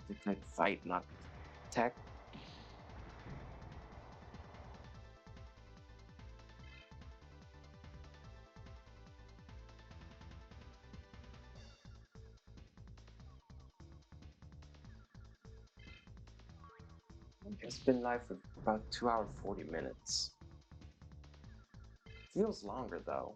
Detect fight, not tech. It's been live for about 2 hours 40 minutes. Feels longer though.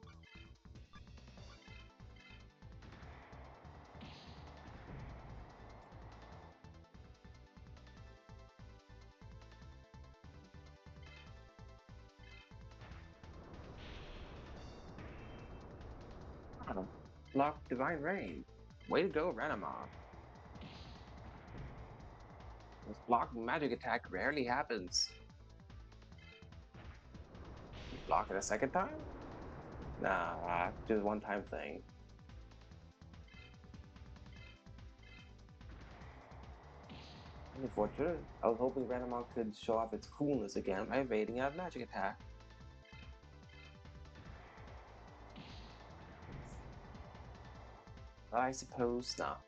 Oh, block divine rain. Way to go, Ranama. This block magic attack rarely happens. You block it a second time? Nah, just one time thing. Unfortunate. I was hoping Ranama could show off its coolness again by evading a magic attack. I suppose not.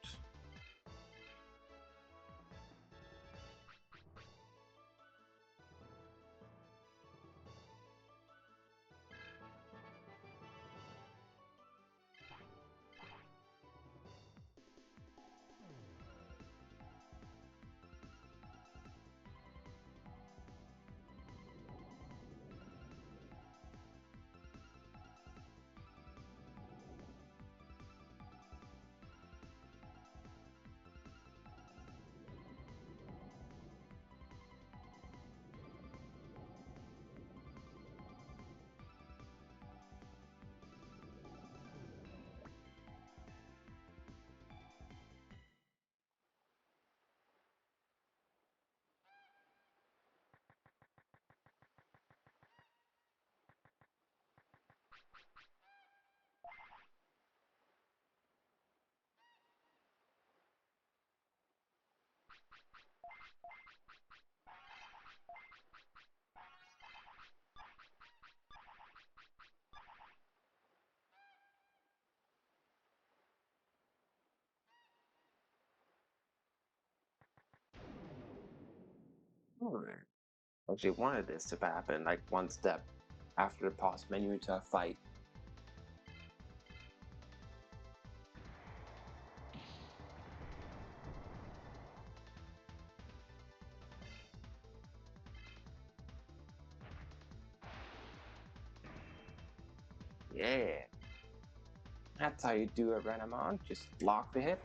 Alright. Actually wanted this to happen like one step after the pause menu to a fight. Yeah. That's how you do it, Renamon. Just lock the hit.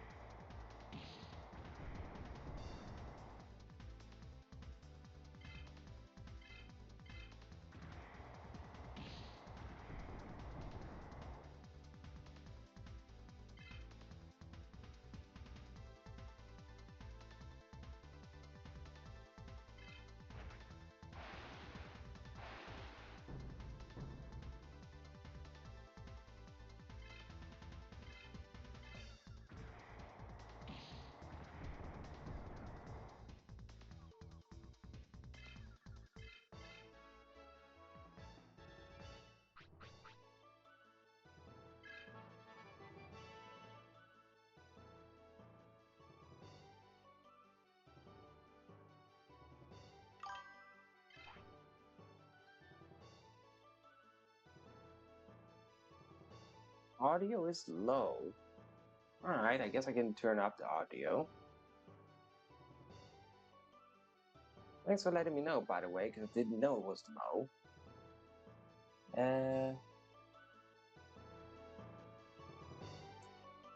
Audio is low. Alright, I guess I can turn up the audio. Thanks for letting me know, by the way, because I didn't know it was low.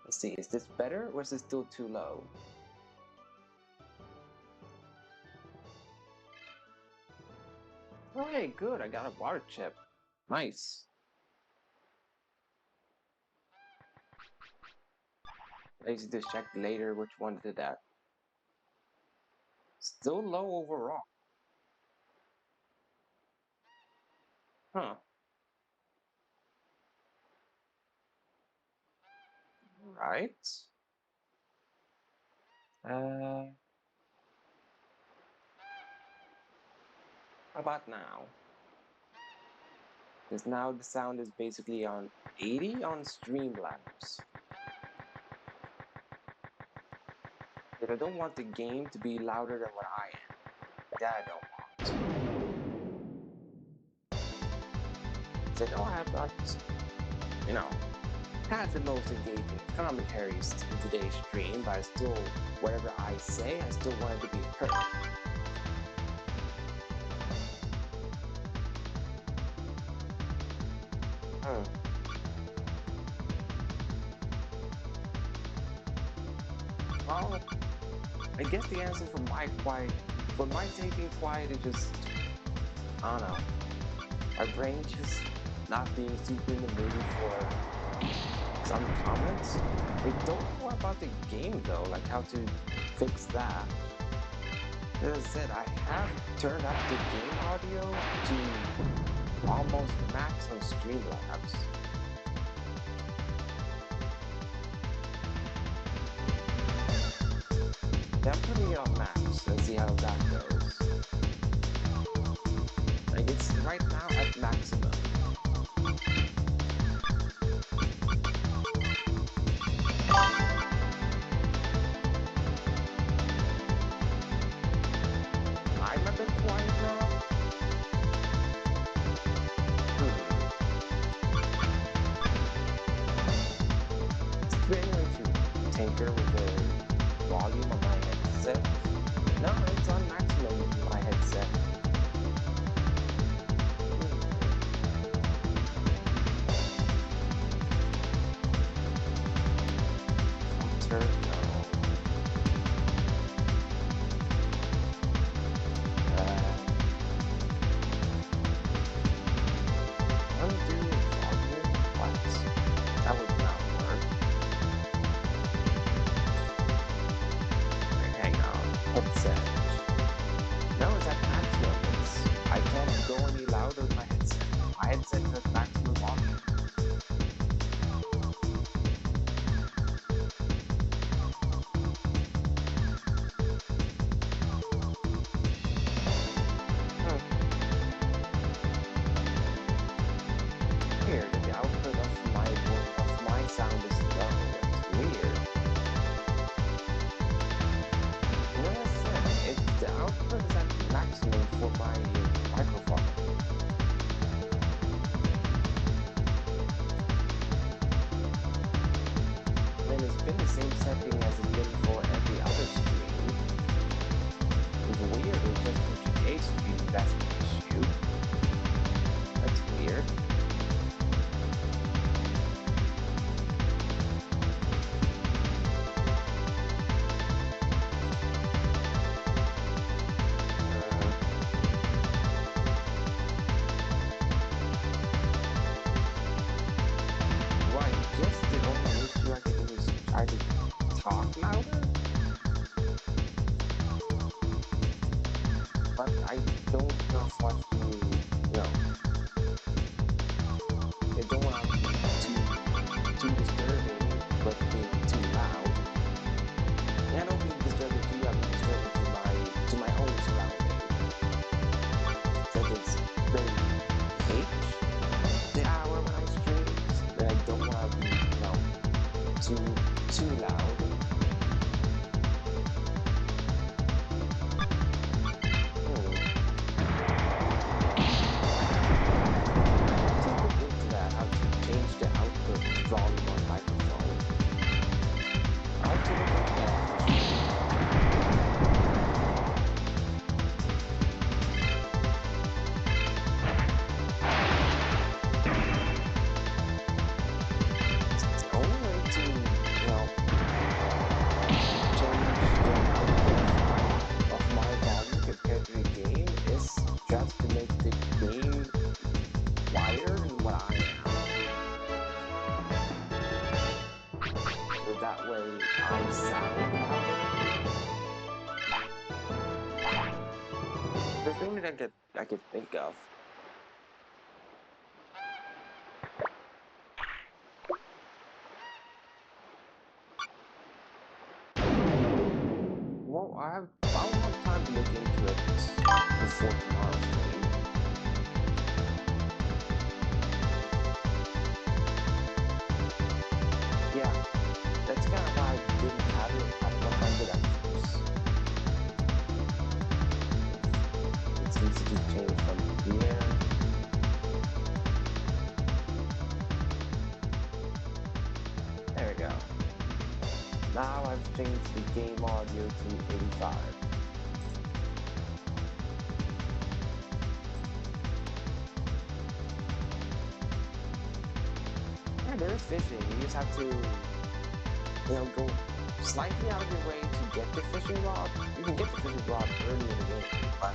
Let's see, is this better or is it still too low? Alright, good, I got a water chip. Nice. I can just check later which one did that. Still low overall. Huh. Right. How about now? Because now the sound is basically on 80 on Streamlabs. Because I don't want the game to be louder than what I am. That I don't want. So I don't have like, you know, have the most engaging commentaries in today's stream, but I still, whatever I say, I still want it to be heard. Well, I guess the answer for my sake being quiet is just, I don't know, my brain just not being super in the mood for some comments. I don't know more about the game though, like how to fix that. As I said, I have turned up the game audio to almost max on Streamlabs. I'm putting it on max and see how that goes. Like it's right now at maximum. I'm a bit quiet now. It's very way to tinker with the volume on my headset. No, it's on maximum in my headset. Filter, no. Undo volume? What? That would not work. Wait, hang on. Headset. No, it's at maximum. I can't go any louder with my headset. My headset's at maximum volume. Weird that the output of my sound is low. It's weird. Yes, the output is at maximum for my microphone. And it's been the same setting as it's been for every other stream. It's weird, it's just for today's stream that's the issue. That's weird. Try to talk louder, but I don't know what I don't want to be too disturbing, but being too loud. And I don't mean disturbing to you, I mean disturbing to my own surrounding. So it's very late, the hour when I stream, that I don't want to be, too loud. How to change the output volume on microphone. I'll take a look at that. It's the only way to, change the output of my volume compared to the game is just to make the game wider than what I am. So that way I sound louder. The thing that I could think of. Well, I'll have time to look into it before tomorrow's stream. Yeah, that's kind of why I didn't have it at 100 episodes. easy to change from here. There we go. Now I've changed the game audio to 85. Yeah, there is fishing. You just have to, go slightly out of your way to get the fishing rod. You can get the fishing rod early in the game, but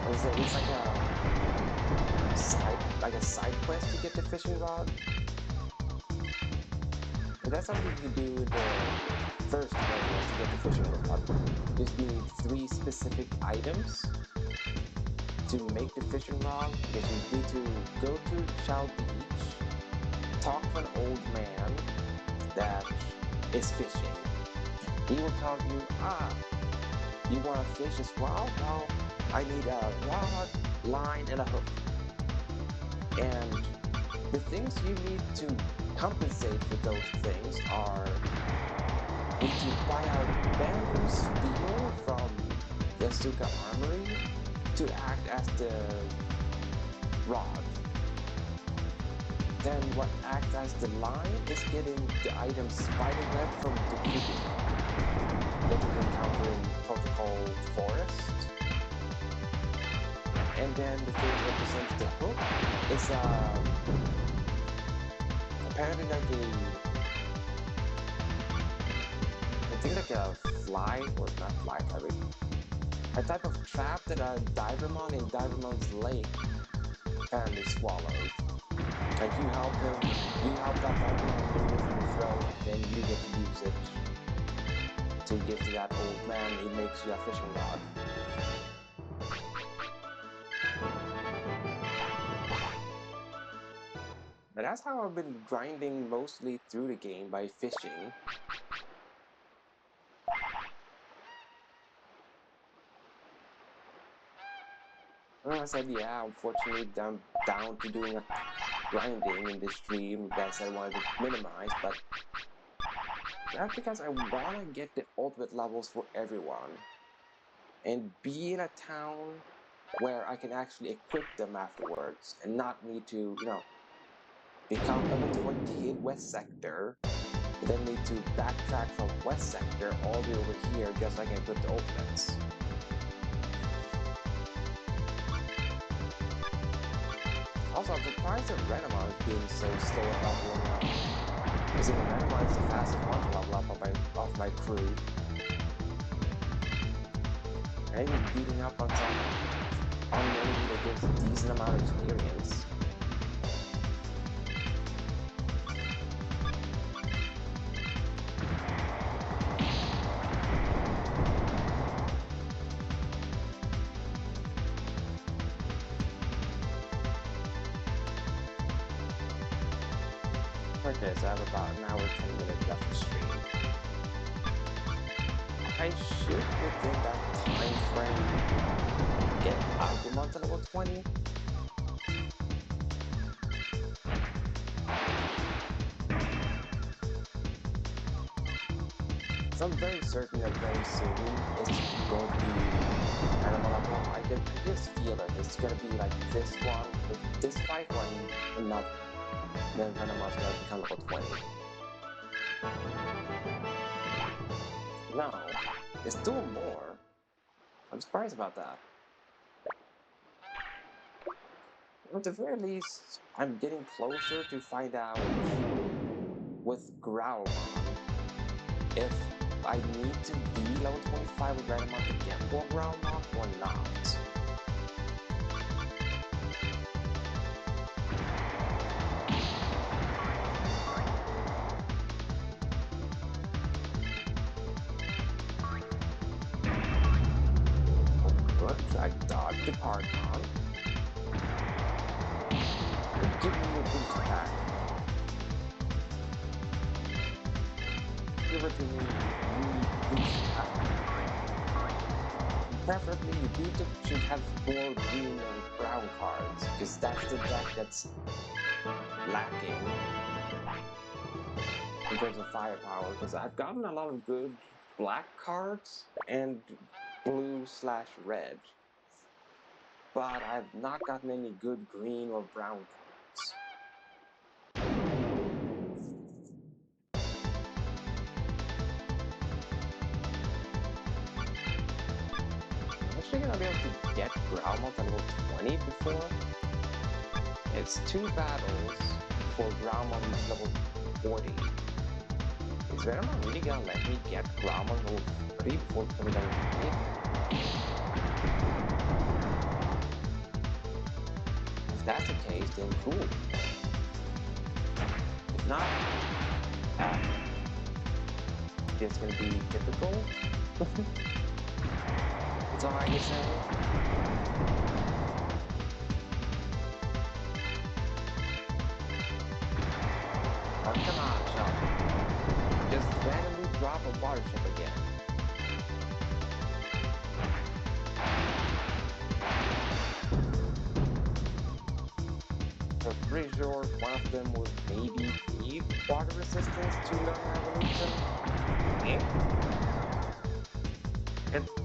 it's like a side quest to get the fishing rod. And that's something you do in the first area to get the fishing rod. You just need 3 specific items to make the fishing rod. Because you need to go to Shell Beach, talk to an old man that is fishing. He will tell you, you want to fish as well? Well, I need a rod, line, and a hook. And the things you need to compensate for those things are need to buy a bamboo steel from the Asuka Armory to act as the rod. Then what acts as the line is getting the item spiderweb from the cube that you encounter in Protocol Forest. And then the thing that represents the hook is apparently like a fly, or not fly, a type of trap that a Divermon in Divermon's lake apparently swallowed. Like you help that Divermon move it from the throat, then you get to use it to give to that old man. He makes you a fishing rod. But that's how I've been grinding mostly through the game, by fishing. I said, yeah, unfortunately, I'm down to doing a grinding in this stream. That's I wanted to minimize, but that's because I want to get the ultimate levels for everyone and be in a town where I can actually equip them afterwards and not need to, become level 20 in West Sector, and then need to backtrack from West Sector all the way over here just so I can equip the ultimates. Also, I'm surprised that Renamon is being so slow at leveling up. Because Renamon is the fastest one to level up off my crew. And even beating up on an enemy that gives a decent amount of experience. Okay, so I have about an hour, 10 minutes left of stream. I should, within that time frame, get Agumon to level 20. So I'm very certain that very soon it's going to be animal level. I can just feel it. It's going to be like this one with this fight one and not. Then Venomon's going to become level 20. No, it's still more. I'm surprised about that. At the very least, I'm getting closer to find out with Growlmon if I need to be level 25 with Renamon to get more Growlmon or not. I dodged the Parkon. Give me your boost pack. Give it to me, you boost pack. Preferably, you should have more green and brown cards, because that's the deck that's lacking in terms of firepower. Because I've gotten a lot of good black cards and blue/red. but I've not gotten any good green or brown cards. I'm actually gonna be able to get Groundmon to level 20 before. It's 2 battles for Groundmon reach level 40. Is Venomon really gonna let me get Groundmon level 40 before becoming level 20? If that's the case, then cool. If not, it's gonna be typical. That's all I can say. Oh, come on, Sean. Just randomly drop a watership again. So pretty sure one of them will maybe need water resistance to learn evolution. Yeah.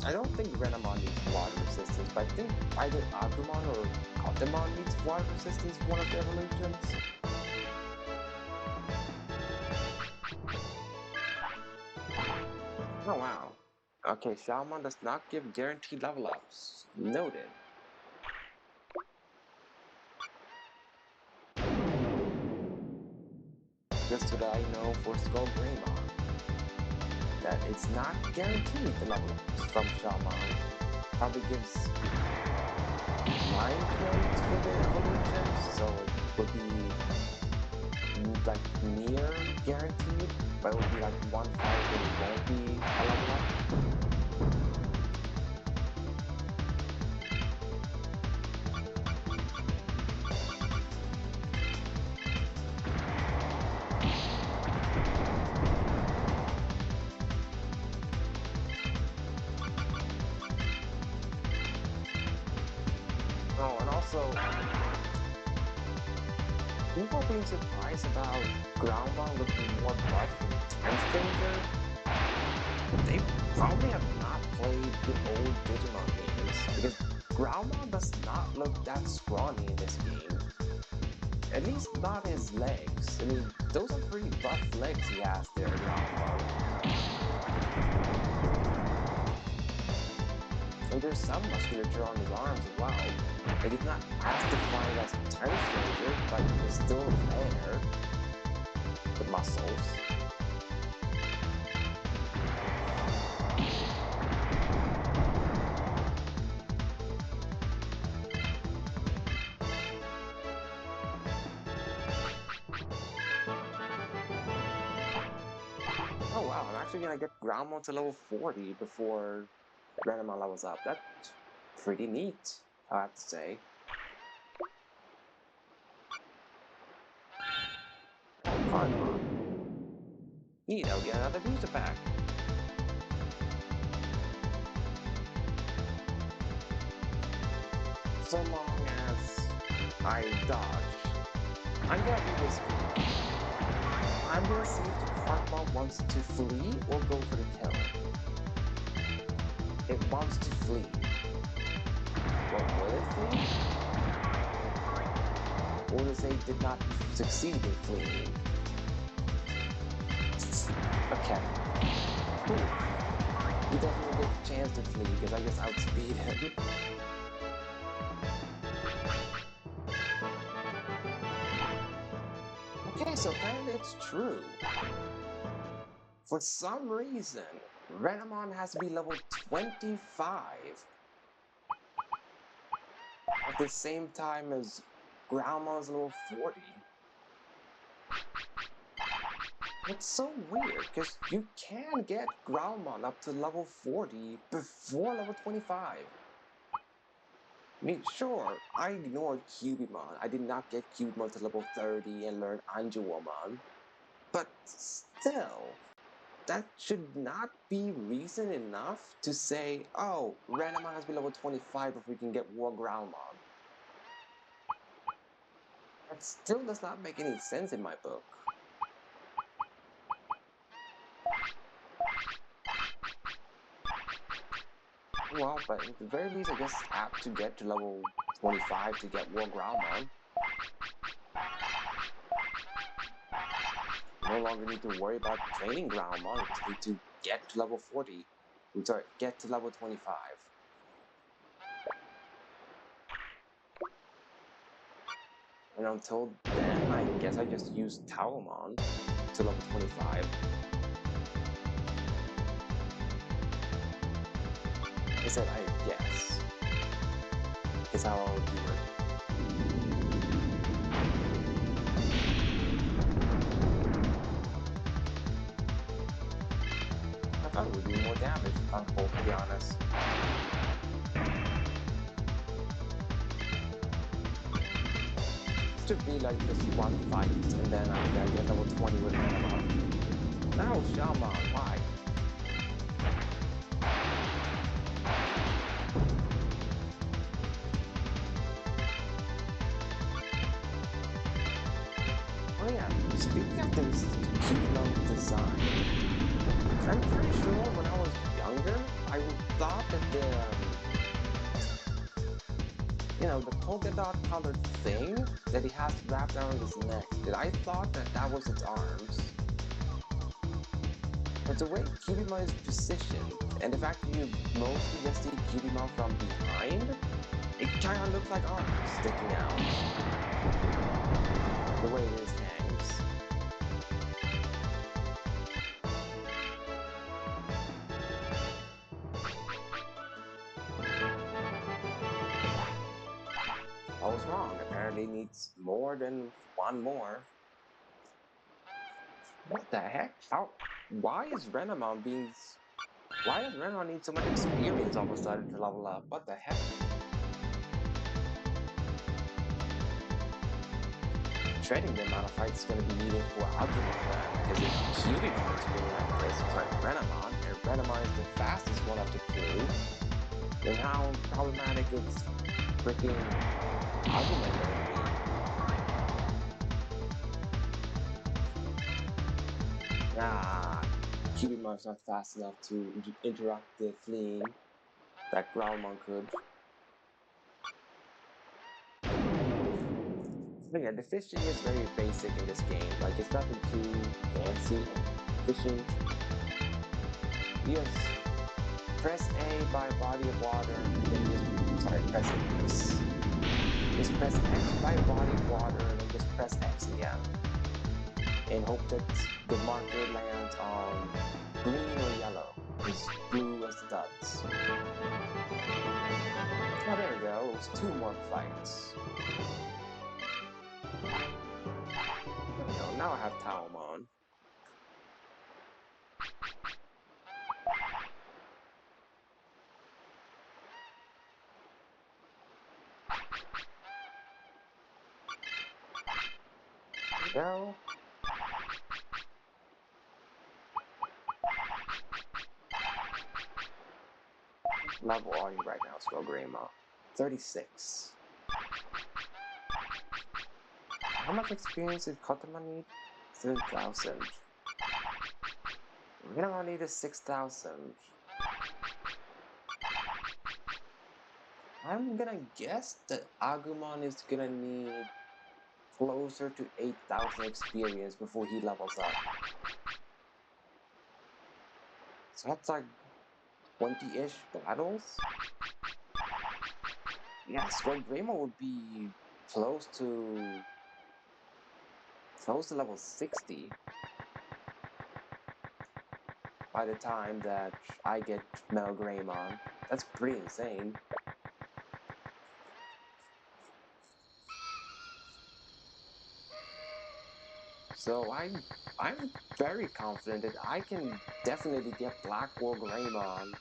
I don't think Renamon needs water resistance, but I think either Agumon or Gotemon needs water resistance for one of the evolutions. Oh wow. Okay, Shaman does not give guaranteed level ups. Noted. Just so that I know for Skull Greymon that it's not guaranteed the level ups from Shaman. Probably gives 9 points for the evolution, so it would be like near guaranteed, but it would be like 1 fight where it won't be a level up. Oh, and also, people being surprised about Groundball looking more buff in Time Stranger, they probably have not played the old Digimon games, because Groundball does not look that scrawny in this game. At least not his legs. I mean, those are pretty buff legs he has there, Groundball. And there's some musculature on his arms as well. Like, it's not as defined as Time Stranger, but it's still there. The muscles. Oh wow, I'm actually gonna get Groundmon to level 40 before Renamon levels up. That's pretty neat, I have to say. Oh, Farpon. Neat, I'll get another booster pack. So long as I dodge. I'm gonna do this. I'm gonna see if Farpon wants to flee or go for the kill. It wants to flee. Well, will it flee? Or will it say it did not succeed in fleeing? Okay. Cool. He doesn't even get a chance to flee because I guess outspeed him. Okay, so apparently it's true. For some reason, Renamon has to be level 25 at the same time as Groundmon is level 40. It's so weird, because you can get Groundmon up to level 40 before level 25. I mean, sure, I ignored Cubimon. I did not get Cubimon to level 30 and learn Anjuwamon. But still, that should not be reason enough to say, oh, Renamon has to be level 25 before we can get War Groundmon. That still does not make any sense in my book. Well, but at the very least, I guess have to get to level 25 to get War Groundmon. No longer need to worry about training Groundmon, you just need to get to level 40. I'm sorry, get to level 25. And until then, I guess I just use Talmon to level 25. I said I guess is how I'll do it. I thought it would do more damage on full, to be honest. This took me like just one fight, and then I get level 20 with Renamon. No, Shaman, why? Oh yeah, speaking of this Digimon design, I'm pretty sure when I was younger, I thought that the polka dot colored thing that he has wrapped around his neck, that I thought that that was its arms. But the way Cubimon is positioned, and the fact that you mostly just see Cubimon from behind, it kinda looks like arms sticking out. The way his hangs. I was wrong. Apparently needs more than one more. What the heck? Why is Renamon being... Why does Renamon need so much experience all of a sudden to level up? What the heck? Treading the amount of fights is going to be needed for Agumon, because if Cubimon is being like this, sorry, Renamon, and Renamon is the fastest one of the crew, then how problematic is freaking Agumon going to be? Ah, Cubimon's not fast enough to interrupt the fleeing that Growlmon could. But yeah, the fishing is very basic in this game. Like, it's nothing too fancy. Fishing, you just press A by a body of water, and then press X. Just press X by a body of water, and then just press X again. And hope that the marker lands on green or yellow, because blue is the duds. Oh, there we go. It's 2 more fights. There we go. Now I have Talmon. There we go. Level are you right now, Scrogrima? 36. How much experience did Kotama need? 3,000. We're gonna need is 6,000. I'm gonna guess that Agumon is gonna need closer to 8,000 experience before he levels up. So that's like 20-ish battles? Yeah, Scrogrima would be close to level 60 by the time that I get Melgreymon. That's pretty insane. So I'm very confident that I can definitely get Black War Greymon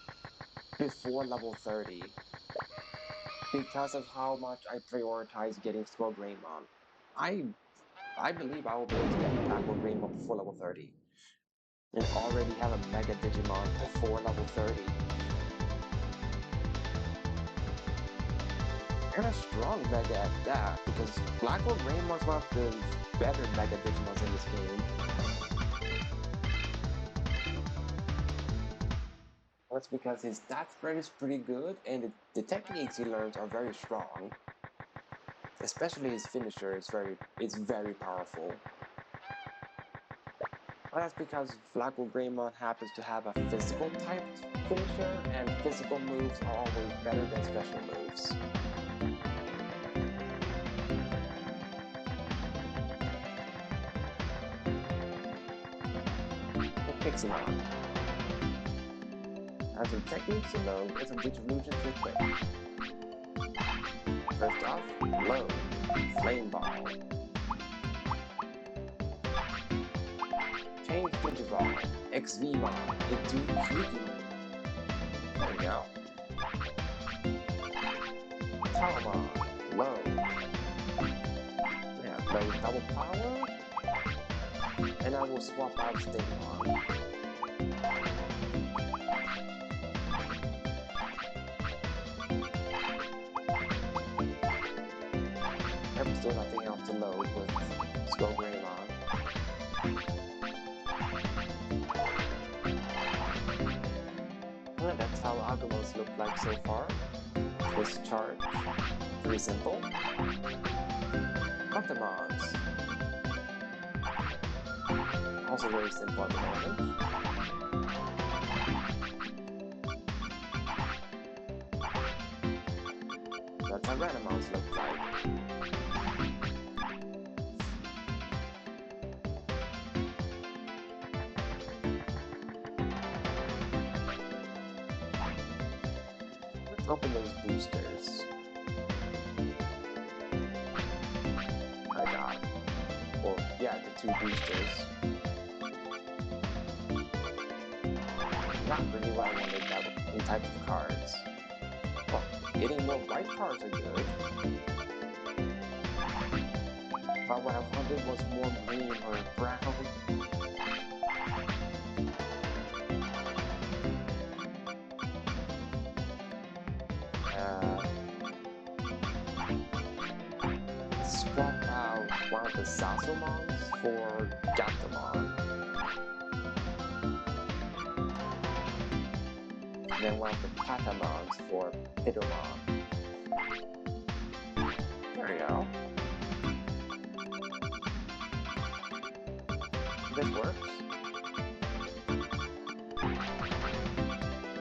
before level 30 because of how much I prioritize getting Skull Greymon. I I believe I will be able to get Black War Greymon before level 30 and already have a Mega Digimon before level 30. And a strong Mega at that, because Black War Greymon is one of the better Mega Digimons in this game. That's because his stat spread is pretty good, and the techniques he learns are very strong. Especially his finisher is very powerful. Well, that's because Flacco Greymon happens to have a physical typed finisher, and physical moves are always better than special moves. Pixelmon. As some techniques to know and some digivolutions to equip. First off, low, flame ball. Change Digivolve, XVmon into Sneakymon. There we go. Talamon, low. We have low double power. And I will swap out Stingmon. I'm still nothing else to load with Skull Greymon. Well, that's how Agumons look like so far. Twist charge. Pretty simple. Quantumons. Also very simple at the moment. That's how Randomons look like. Let's open those boosters. I got, well, yeah, the 2 boosters. Not really what I wanted that in types of cards. Well, getting more white cards are good. But what I wanted was more green or brown. Swap out one of the Sasomons for Gatomon. And then one of the Patamons for Pidomon. There we go. This works.